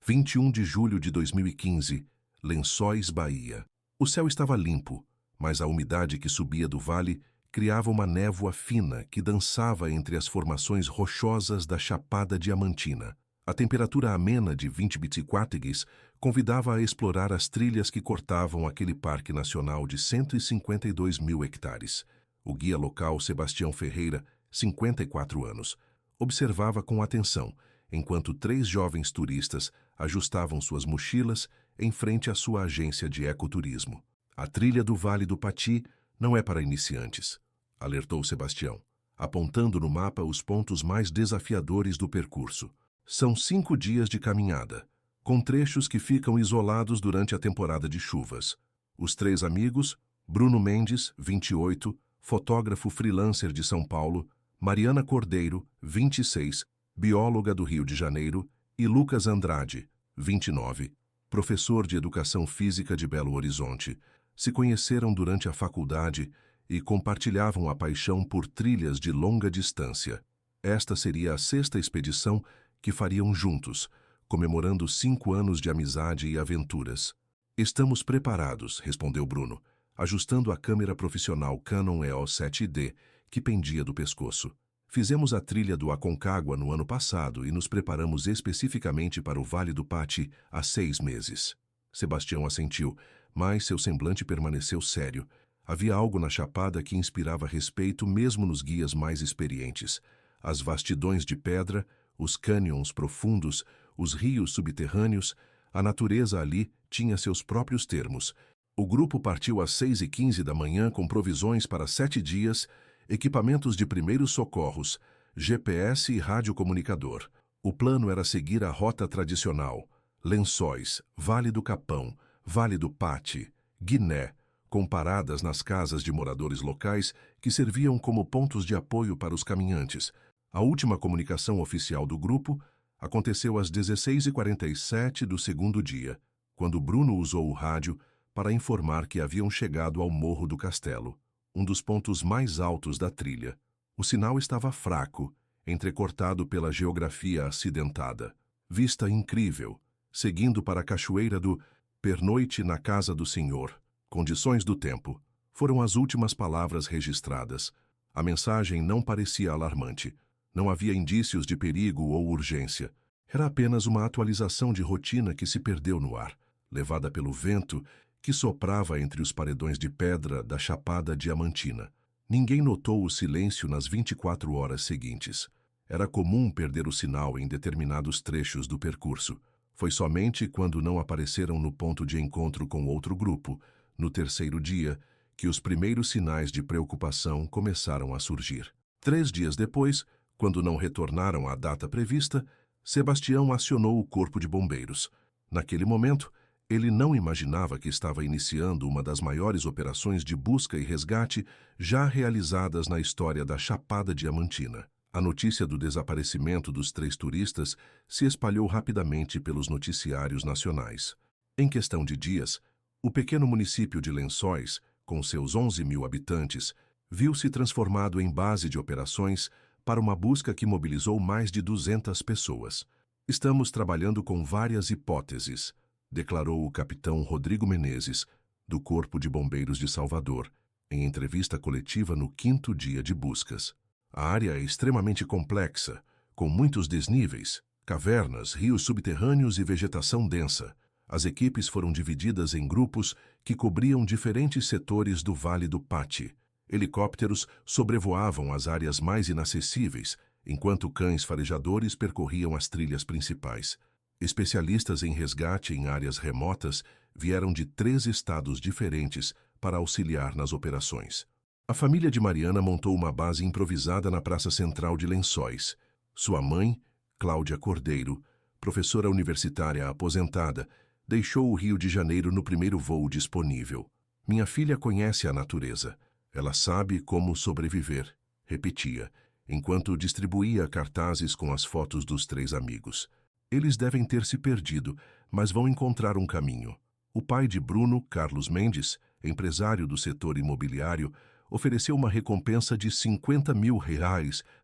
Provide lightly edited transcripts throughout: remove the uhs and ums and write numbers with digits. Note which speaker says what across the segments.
Speaker 1: 21 de julho de 2015, Lençóis, Bahia. O céu estava limpo, mas a umidade que subia do vale criava uma névoa fina que dançava entre as formações rochosas da Chapada Diamantina. A temperatura amena de 20 Bitiquátegues convidava a explorar as trilhas que cortavam aquele parque nacional de 152 mil hectares. O guia local, Sebastião Ferreira, 54 anos, observava com atenção, enquanto 3 jovens turistas ajustavam suas mochilas em frente à sua agência de ecoturismo. A trilha do Vale do Pati não é para iniciantes, alertou Sebastião, apontando no mapa os pontos mais desafiadores do percurso. São 5 dias de caminhada, com trechos que ficam isolados durante a temporada de chuvas. Os 3 amigos, Bruno Mendes, 28, fotógrafo freelancer de São Paulo, Mariana Cordeiro, 26, bióloga do Rio de Janeiro, e Lucas Andrade, 29, professor de Educação Física de Belo Horizonte, se conheceram durante a faculdade e compartilhavam a paixão por trilhas de longa distância. Esta seria a 6ª expedição que fariam juntos, comemorando 5 anos de amizade e aventuras. Estamos preparados, respondeu Bruno, ajustando a câmera profissional Canon EOS 7D, que pendia do pescoço. Fizemos a trilha do Aconcagua no ano passado e nos preparamos especificamente para o Vale do Pati há 6 meses. Sebastião assentiu, mas seu semblante permaneceu sério. Havia algo na chapada que inspirava respeito mesmo nos guias mais experientes. As vastidões de pedra, os cânions profundos, os rios subterrâneos, a natureza ali tinha seus próprios termos. O grupo partiu às 6h15 da manhã com provisões para 7 dias, equipamentos de primeiros socorros, GPS e radiocomunicador. O plano era seguir a rota tradicional: Lençóis, Vale do Capão, Vale do Pati, Guiné, com paradas nas casas de moradores locais que serviam como pontos de apoio para os caminhantes. A última comunicação oficial do grupo aconteceu às 16h47 do 2º dia, quando Bruno usou o rádio para informar que haviam chegado ao Morro do Castelo, um dos pontos mais altos da trilha. O sinal estava fraco, entrecortado pela geografia acidentada. Vista incrível, seguindo para a cachoeira do Pernoite na Casa do Senhor. Condições do tempo. Foram as últimas palavras registradas. A mensagem não parecia alarmante. Não havia indícios de perigo ou urgência. Era apenas uma atualização de rotina que se perdeu no ar, levada pelo vento que soprava entre os paredões de pedra da Chapada Diamantina. Ninguém notou o silêncio nas 24 horas seguintes. Era comum perder o sinal em determinados trechos do percurso. Foi somente quando não apareceram no ponto de encontro com outro grupo, no 3º dia, que os primeiros sinais de preocupação começaram a surgir. 3 dias depois, quando não retornaram à data prevista, Sebastião acionou o corpo de bombeiros. Naquele momento, ele não imaginava que estava iniciando uma das maiores operações de busca e resgate já realizadas na história da Chapada Diamantina. A notícia do desaparecimento dos 3 turistas se espalhou rapidamente pelos noticiários nacionais. Em questão de dias, o pequeno município de Lençóis, com seus 11 mil habitantes, viu-se transformado em base de operações para uma busca que mobilizou mais de 200 pessoas. Estamos trabalhando com várias hipóteses, declarou o capitão Rodrigo Menezes, do Corpo de Bombeiros de Salvador, em entrevista coletiva no 5º dia de buscas. A área é extremamente complexa, com muitos desníveis, cavernas, rios subterrâneos e vegetação densa. As equipes foram divididas em grupos que cobriam diferentes setores do Vale do Pati. Helicópteros sobrevoavam as áreas mais inacessíveis, enquanto cães farejadores percorriam as trilhas principais. Especialistas em resgate em áreas remotas vieram de 3 estados diferentes para auxiliar nas operações. A família de Mariana montou uma base improvisada na Praça Central de Lençóis. Sua mãe, Cláudia Cordeiro, professora universitária aposentada, deixou o Rio de Janeiro no primeiro voo disponível. Minha filha conhece a natureza. Ela sabe como sobreviver, repetia, enquanto distribuía cartazes com as fotos dos 3 amigos. Eles devem ter se perdido, mas vão encontrar um caminho. O pai de Bruno, Carlos Mendes, empresário do setor imobiliário, ofereceu uma recompensa de R$50 mil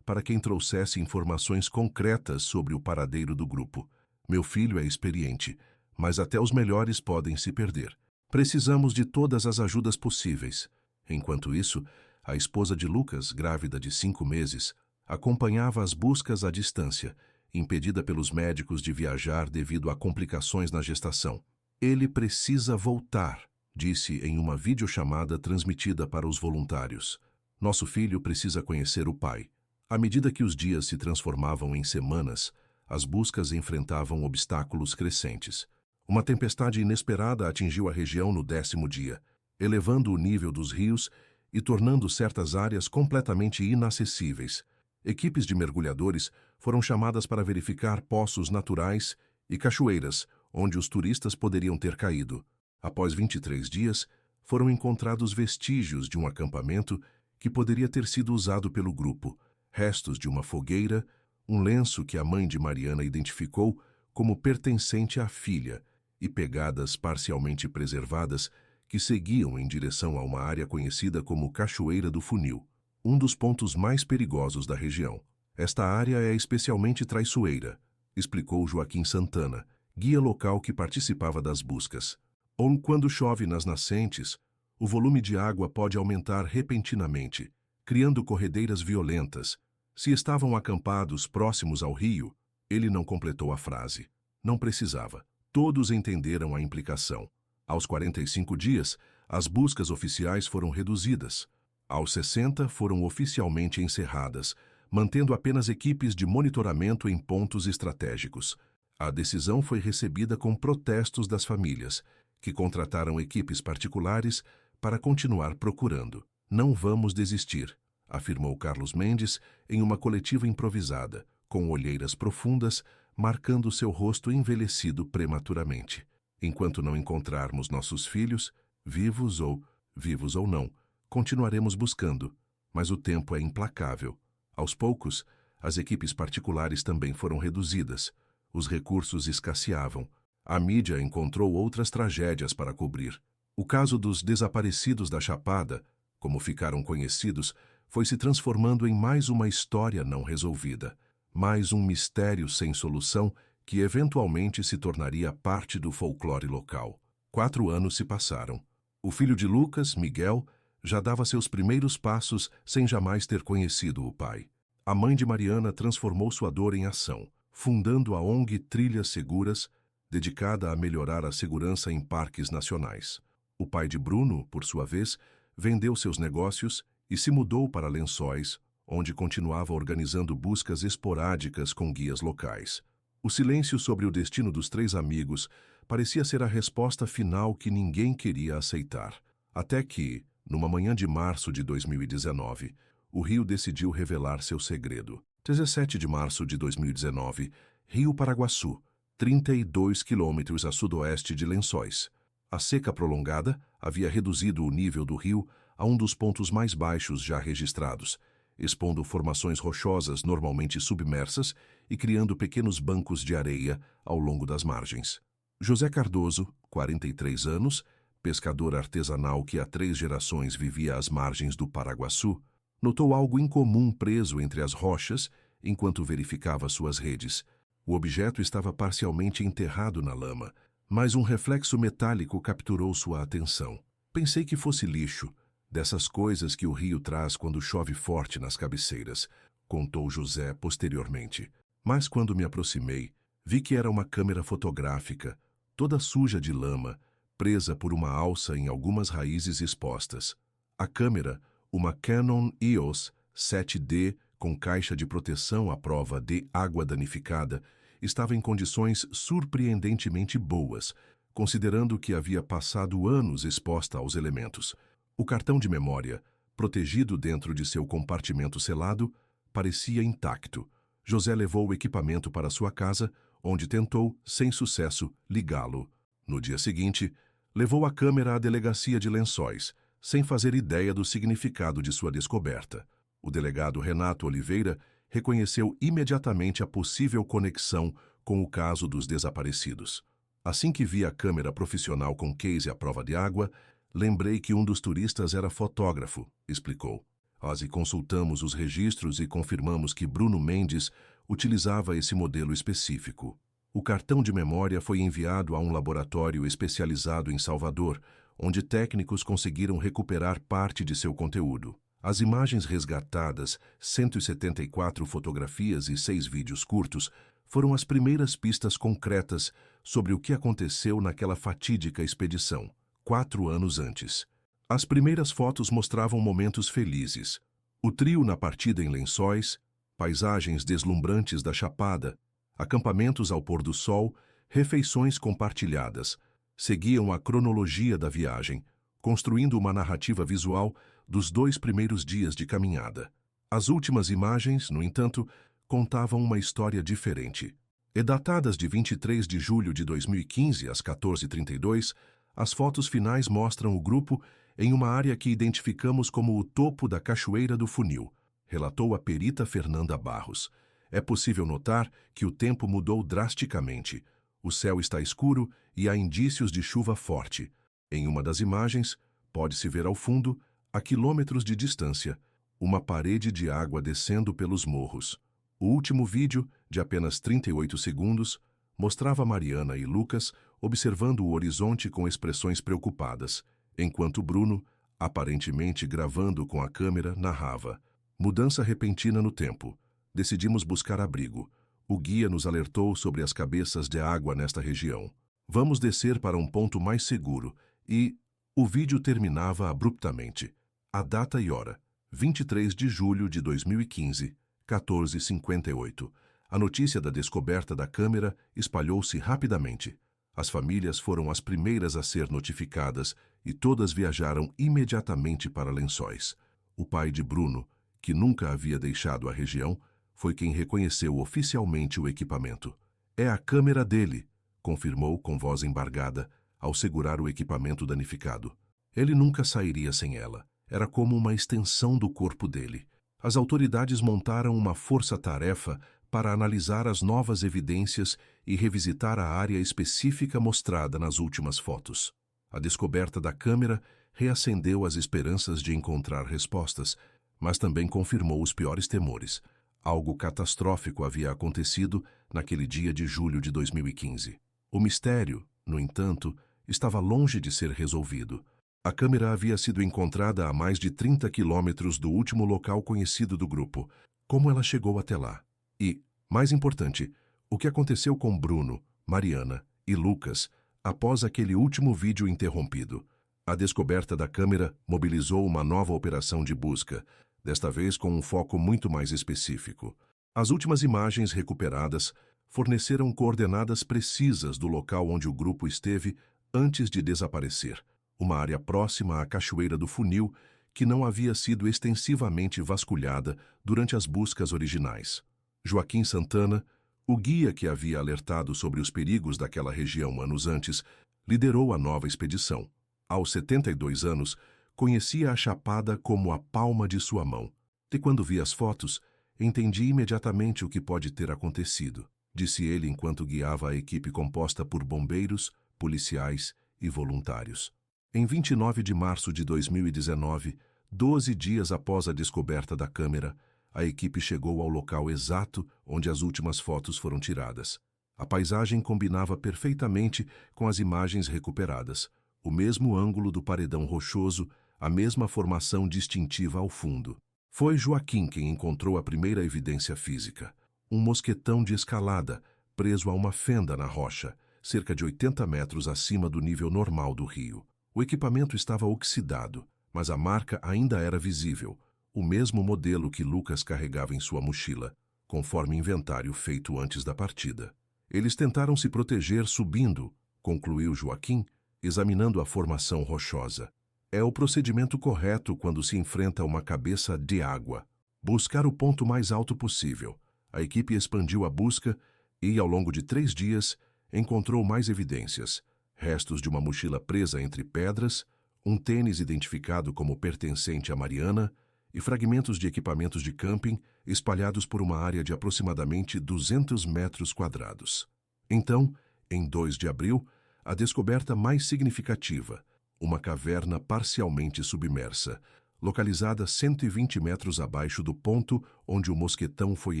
Speaker 1: para quem trouxesse informações concretas sobre o paradeiro do grupo. Meu filho é experiente, mas até os melhores podem se perder. Precisamos de todas as ajudas possíveis. Enquanto isso, a esposa de Lucas, grávida de 5 meses, acompanhava as buscas à distância, impedida pelos médicos de viajar devido a complicações na gestação. Ele precisa voltar, disse em uma videochamada transmitida para os voluntários. Nosso filho precisa conhecer o pai. À medida que os dias se transformavam em semanas, as buscas enfrentavam obstáculos crescentes. Uma tempestade inesperada atingiu a região no 10º dia, elevando o nível dos rios e tornando certas áreas completamente inacessíveis. Equipes de mergulhadores foram chamadas para verificar poços naturais e cachoeiras onde os turistas poderiam ter caído. Após 23 dias, foram encontrados vestígios de um acampamento que poderia ter sido usado pelo grupo, restos de uma fogueira, um lenço que a mãe de Mariana identificou como pertencente à filha e pegadas parcialmente preservadas que seguiam em direção a uma área conhecida como Cachoeira do Funil, um dos pontos mais perigosos da região. Esta área é especialmente traiçoeira, explicou Joaquim Santana, guia local que participava das buscas. Ou quando chove nas nascentes, o volume de água pode aumentar repentinamente, criando corredeiras violentas. Se estavam acampados próximos ao rio, ele não completou a frase. Não precisava. Todos entenderam a implicação. Aos 45 dias, as buscas oficiais foram reduzidas. Aos 60, foram oficialmente encerradas, mantendo apenas equipes de monitoramento em pontos estratégicos. A decisão foi recebida com protestos das famílias, que contrataram equipes particulares para continuar procurando. Não vamos desistir, afirmou Carlos Mendes em uma coletiva improvisada, com olheiras profundas, marcando seu rosto envelhecido prematuramente. Enquanto não encontrarmos nossos filhos, vivos ou não, continuaremos buscando, mas o tempo é implacável. Aos poucos, as equipes particulares também foram reduzidas. Os recursos escasseavam. A mídia encontrou outras tragédias para cobrir. O caso dos desaparecidos da Chapada, como ficaram conhecidos, foi se transformando em mais uma história não resolvida, mais um mistério sem solução que eventualmente se tornaria parte do folclore local. 4 anos se passaram. O filho de Lucas, Miguel, já dava seus primeiros passos sem jamais ter conhecido o pai. A mãe de Mariana transformou sua dor em ação, fundando a ONG Trilhas Seguras, dedicada a melhorar a segurança em parques nacionais. O pai de Bruno, por sua vez, vendeu seus negócios e se mudou para Lençóis, onde continuava organizando buscas esporádicas com guias locais. O silêncio sobre o destino dos 3 amigos parecia ser a resposta final que ninguém queria aceitar. Até que, numa manhã de março de 2019, o rio decidiu revelar seu segredo. 17 de março de 2019, Rio Paraguaçu, 32 quilômetros a sudoeste de Lençóis. A seca prolongada havia reduzido o nível do rio a um dos pontos mais baixos já registrados, expondo formações rochosas normalmente submersas e criando pequenos bancos de areia ao longo das margens. José Cardoso, 43 anos, pescador artesanal que há 3 gerações vivia às margens do Paraguaçu, notou algo incomum preso entre as rochas enquanto verificava suas redes. O objeto estava parcialmente enterrado na lama, mas um reflexo metálico capturou sua atenção. Pensei que fosse lixo, dessas coisas que o rio traz quando chove forte nas cabeceiras, contou José posteriormente. Mas quando me aproximei, vi que era uma câmera fotográfica, toda suja de lama, presa por uma alça em algumas raízes expostas. A câmera, uma Canon EOS 7D com caixa de proteção à prova de água danificada, estava em condições surpreendentemente boas, considerando que havia passado anos exposta aos elementos. O cartão de memória, protegido dentro de seu compartimento selado, parecia intacto. José levou o equipamento para sua casa, onde tentou, sem sucesso, ligá-lo. No dia seguinte, levou a câmera à delegacia de Lençóis, sem fazer ideia do significado de sua descoberta. O delegado Renato Oliveira reconheceu imediatamente a possível conexão com o caso dos desaparecidos. Assim que vi a câmera profissional com case à prova de água, lembrei que um dos turistas era fotógrafo, explicou. Nós consultamos os registros e confirmamos que Bruno Mendes utilizava esse modelo específico. O cartão de memória foi enviado a um laboratório especializado em Salvador, onde técnicos conseguiram recuperar parte de seu conteúdo. As imagens resgatadas, 174 fotografias e 6 vídeos curtos, foram as primeiras pistas concretas sobre o que aconteceu naquela fatídica expedição, 4 anos antes. As primeiras fotos mostravam momentos felizes. O trio na partida em Lençóis, paisagens deslumbrantes da Chapada, acampamentos ao pôr do sol, refeições compartilhadas, seguiam a cronologia da viagem, construindo uma narrativa visual dos 2 primeiros dias de caminhada. As últimas imagens, no entanto, contavam uma história diferente. E datadas de 23 de julho de 2015 às 14h32, as fotos finais mostram o grupo em uma área que identificamos como o topo da Cachoeira do Funil, relatou a perita Fernanda Barros. É possível notar que o tempo mudou drasticamente. O céu está escuro e há indícios de chuva forte. Em uma das imagens, pode-se ver ao fundo, a quilômetros de distância, uma parede de água descendo pelos morros. O último vídeo, de apenas 38 segundos, mostrava Mariana e Lucas observando o horizonte com expressões preocupadas, enquanto Bruno, aparentemente gravando com a câmera, narrava: mudança repentina no tempo. Decidimos buscar abrigo. O guia nos alertou sobre as cabeças de água nesta região. Vamos descer para um ponto mais seguro e... O vídeo terminava abruptamente. A data e hora: 23 de julho de 2015, 14h58. A notícia da descoberta da câmera espalhou-se rapidamente. As famílias foram as primeiras a ser notificadas e todas viajaram imediatamente para Lençóis. O pai de Bruno, que nunca havia deixado a região, foi quem reconheceu oficialmente o equipamento. É a câmera dele, confirmou com voz embargada, ao segurar o equipamento danificado. Ele nunca sairia sem ela. Era como uma extensão do corpo dele. As autoridades montaram uma força-tarefa para analisar as novas evidências e revisitar a área específica mostrada nas últimas fotos. A descoberta da câmera reacendeu as esperanças de encontrar respostas, mas também confirmou os piores temores. Algo catastrófico havia acontecido naquele dia de julho de 2015. O mistério, no entanto, estava longe de ser resolvido. A câmera havia sido encontrada a mais de 30 quilômetros do último local conhecido do grupo. Como ela chegou até lá? E, mais importante, o que aconteceu com Bruno, Mariana e Lucas após aquele último vídeo interrompido? A descoberta da câmera mobilizou uma nova operação de busca, desta vez com um foco muito mais específico. As últimas imagens recuperadas forneceram coordenadas precisas do local onde o grupo esteve antes de desaparecer, uma área próxima à Cachoeira do Funil que não havia sido extensivamente vasculhada durante as buscas originais. Joaquim Santana, o guia que havia alertado sobre os perigos daquela região anos antes, liderou a nova expedição. Aos 72 anos, conhecia a Chapada como a palma de sua mão. E quando vi as fotos, entendi imediatamente o que pode ter acontecido, disse ele enquanto guiava a equipe composta por bombeiros, policiais e voluntários. Em 29 de março de 2019, 12 dias após a descoberta da câmera, a equipe chegou ao local exato onde as últimas fotos foram tiradas. A paisagem combinava perfeitamente com as imagens recuperadas. O mesmo ângulo do paredão rochoso, a mesma formação distintiva ao fundo. Foi Joaquim quem encontrou a primeira evidência física. Um mosquetão de escalada, preso a uma fenda na rocha, cerca de 80 metros acima do nível normal do rio. O equipamento estava oxidado, mas a marca ainda era visível, o mesmo modelo que Lucas carregava em sua mochila, conforme inventário feito antes da partida. Eles tentaram se proteger subindo, concluiu Joaquim, examinando a formação rochosa. É o procedimento correto quando se enfrenta uma cabeça de água. Buscar o ponto mais alto possível. A equipe expandiu a busca e, ao longo de 3 dias, encontrou mais evidências. Restos de uma mochila presa entre pedras, um tênis identificado como pertencente a Mariana e fragmentos de equipamentos de camping espalhados por uma área de aproximadamente 200 metros quadrados. Então, em 2 de abril, a descoberta mais significativa, uma caverna parcialmente submersa, localizada 120 metros abaixo do ponto onde o mosquetão foi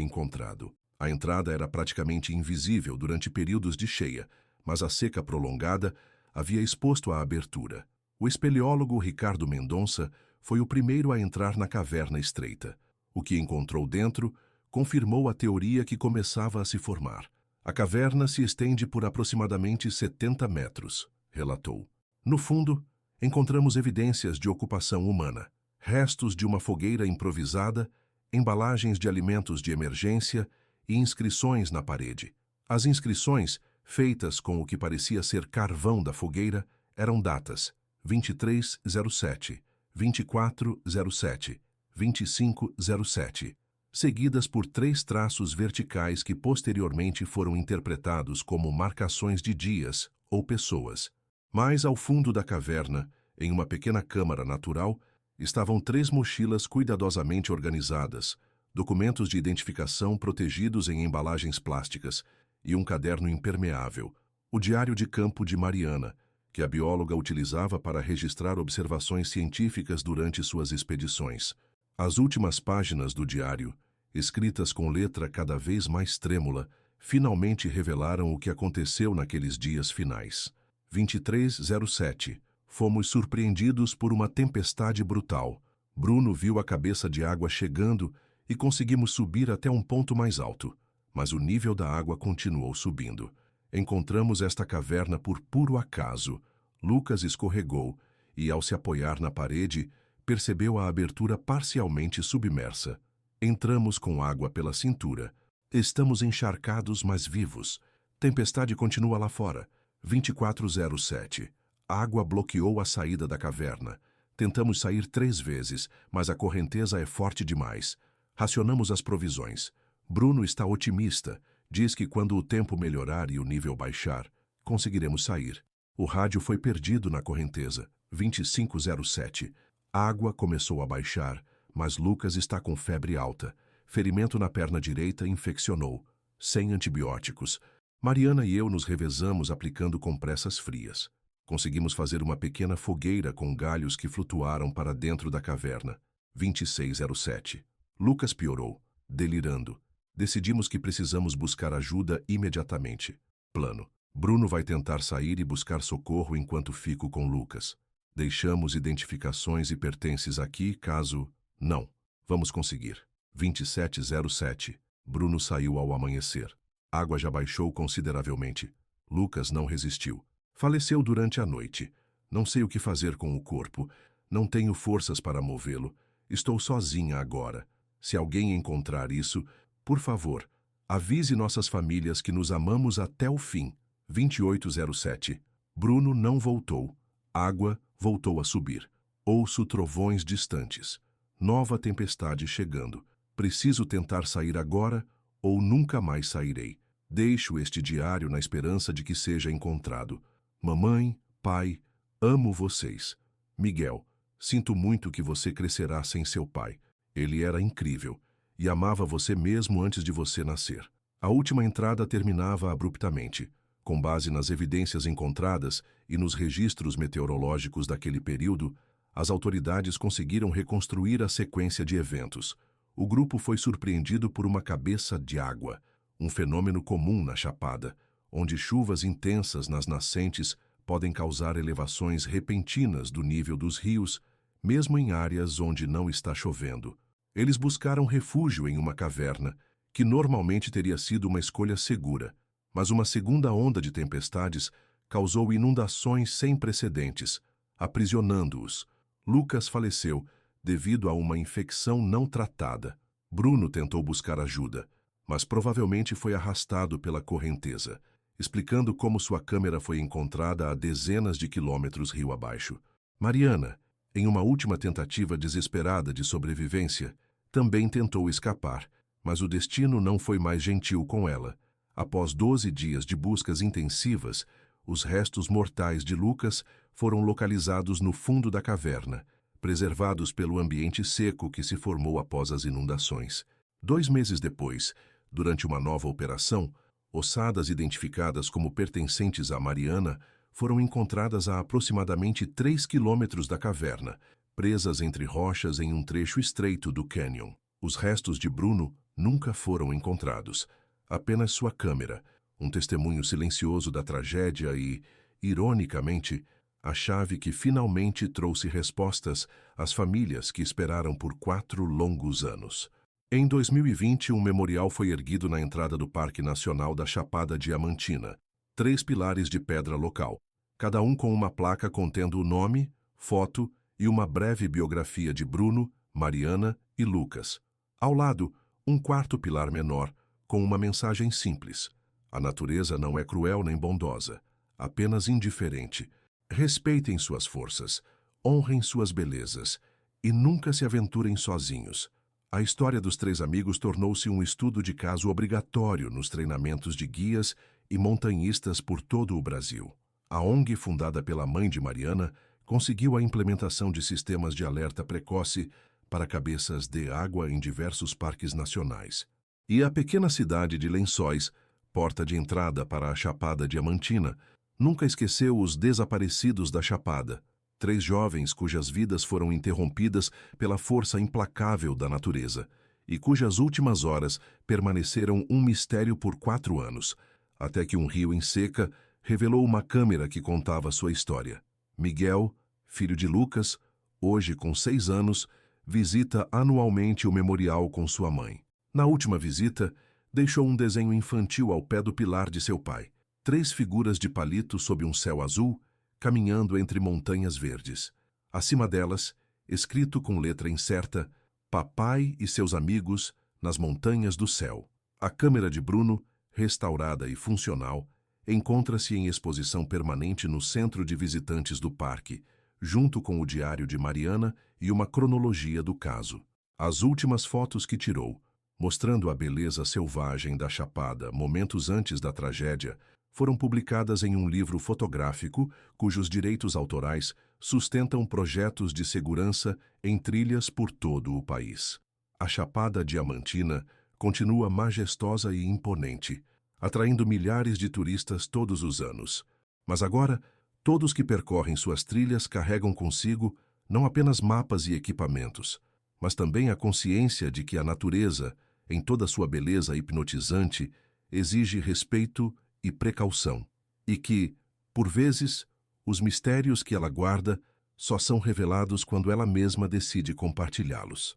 Speaker 1: encontrado. A entrada era praticamente invisível durante períodos de cheia, mas a seca prolongada havia exposto a abertura. O espeleólogo Ricardo Mendonça foi o primeiro a entrar na caverna estreita. O que encontrou dentro confirmou a teoria que começava a se formar. A caverna se estende por aproximadamente 70 metros, relatou. No fundo, encontramos evidências de ocupação humana, restos de uma fogueira improvisada, embalagens de alimentos de emergência e inscrições na parede. As inscrições, feitas com o que parecia ser carvão da fogueira, eram datas 2307, 2407, 2507, seguidas por 3 traços verticais que posteriormente foram interpretados como marcações de dias ou pessoas. Mais ao fundo da caverna, em uma pequena câmara natural, estavam 3 mochilas cuidadosamente organizadas, documentos de identificação protegidos em embalagens plásticas e um caderno impermeável, o diário de campo de Mariana, que a bióloga utilizava para registrar observações científicas durante suas expedições. As últimas páginas do diário, escritas com letra cada vez mais trêmula, finalmente revelaram o que aconteceu naqueles dias finais. 2307. Fomos surpreendidos por uma tempestade brutal. Bruno viu a cabeça de água chegando e conseguimos subir até um ponto mais alto, mas o nível da água continuou subindo. Encontramos esta caverna por puro acaso. Lucas escorregou e, ao se apoiar na parede, percebeu a abertura parcialmente submersa. Entramos com água pela cintura. Estamos encharcados, mas vivos. Tempestade continua lá fora. 2407. A água bloqueou a saída da caverna. Tentamos sair 3 vezes, mas a correnteza é forte demais. Racionamos as provisões. Bruno está otimista. Diz que quando o tempo melhorar e o nível baixar, conseguiremos sair. O rádio foi perdido na correnteza. 2507. A água começou a baixar, mas Lucas está com febre alta. Ferimento na perna direita infeccionou. Sem antibióticos. Mariana e eu nos revezamos aplicando compressas frias. Conseguimos fazer uma pequena fogueira com galhos que flutuaram para dentro da caverna. 2607. Lucas piorou, delirando. Decidimos que precisamos buscar ajuda imediatamente. Plano. Bruno vai tentar sair e buscar socorro enquanto fico com Lucas. Deixamos identificações e pertences aqui caso... Não. Vamos conseguir. 2707. Bruno saiu ao amanhecer. A água já baixou consideravelmente. Lucas não resistiu. Faleceu durante a noite. Não sei o que fazer com o corpo. Não tenho forças para movê-lo. Estou sozinha agora. Se alguém encontrar isso, por favor, avise nossas famílias que nos amamos até o fim. 2807. Bruno não voltou. Água voltou a subir. Ouço trovões distantes. Nova tempestade chegando. Preciso tentar sair agora ou nunca mais sairei. Deixo este diário na esperança de que seja encontrado. Mamãe, pai, amo vocês. Miguel, sinto muito que você crescerá sem seu pai. Ele era incrível e amava você mesmo antes de você nascer. A última entrada terminava abruptamente. Com base nas evidências encontradas e nos registros meteorológicos daquele período, as autoridades conseguiram reconstruir a sequência de eventos. O grupo foi surpreendido por uma cabeça de água, um fenômeno comum na Chapada, onde chuvas intensas nas nascentes podem causar elevações repentinas do nível dos rios, mesmo em áreas onde não está chovendo. Eles buscaram refúgio em uma caverna, que normalmente teria sido uma escolha segura, mas uma segunda onda de tempestades causou inundações sem precedentes, aprisionando-os. Lucas faleceu devido a uma infecção não tratada. Bruno tentou buscar ajuda, mas provavelmente foi arrastado pela correnteza, explicando como sua câmera foi encontrada a dezenas de quilômetros rio abaixo. Mariana, em uma última tentativa desesperada de sobrevivência, também tentou escapar, mas o destino não foi mais gentil com ela. Após 12 dias de buscas intensivas, os restos mortais de Lucas foram localizados no fundo da caverna, preservados pelo ambiente seco que se formou após as inundações. 2 meses depois, durante uma nova operação, ossadas identificadas como pertencentes a Mariana foram encontradas a aproximadamente 3 quilômetros da caverna, presas entre rochas em um trecho estreito do cânion. Os restos de Bruno nunca foram encontrados. apenas sua câmera, um testemunho silencioso da tragédia e, ironicamente, a chave que finalmente trouxe respostas às famílias que esperaram por 4 longos anos. Em 2020, um memorial foi erguido na entrada do Parque Nacional da Chapada Diamantina. 3 pilares de pedra local, cada um com uma placa contendo o nome, foto e uma breve biografia de Bruno, Mariana e Lucas. Ao lado, um 4º pilar menor, com uma mensagem simples. A natureza não é cruel nem bondosa, apenas indiferente. Respeitem suas forças, honrem suas belezas e nunca se aventurem sozinhos. A história dos 3 amigos tornou-se um estudo de caso obrigatório nos treinamentos de guias e montanhistas por todo o Brasil. A ONG, fundada pela mãe de Mariana, conseguiu a implementação de sistemas de alerta precoce para cabeças de água em diversos parques nacionais. E a pequena cidade de Lençóis, porta de entrada para a Chapada Diamantina, nunca esqueceu os desaparecidos da Chapada, 3 jovens cujas vidas foram interrompidas pela força implacável da natureza e cujas últimas horas permaneceram um mistério por 4 anos, até que um rio em seca revelou uma câmera que contava sua história. Miguel, filho de Lucas, hoje com 6 anos, visita anualmente o memorial com sua mãe. Na última visita, deixou um desenho infantil ao pé do pilar de seu pai. 3 figuras de palito sob um céu azul, caminhando entre montanhas verdes. Acima delas, escrito com letra incerta, Papai e seus amigos nas montanhas do céu. A câmera de Bruno, restaurada e funcional, encontra-se em exposição permanente no centro de visitantes do parque, junto com o diário de Mariana e uma cronologia do caso. As últimas fotos que tirou, mostrando a beleza selvagem da Chapada momentos antes da tragédia, foram publicadas em um livro fotográfico cujos direitos autorais sustentam projetos de segurança em trilhas por todo o país. A Chapada Diamantina continua majestosa e imponente, atraindo milhares de turistas todos os anos. Mas agora, todos que percorrem suas trilhas carregam consigo não apenas mapas e equipamentos, mas também a consciência de que a natureza, em toda sua beleza hipnotizante, exige respeito e precaução, e que, por vezes, os mistérios que ela guarda só são revelados quando ela mesma decide compartilhá-los.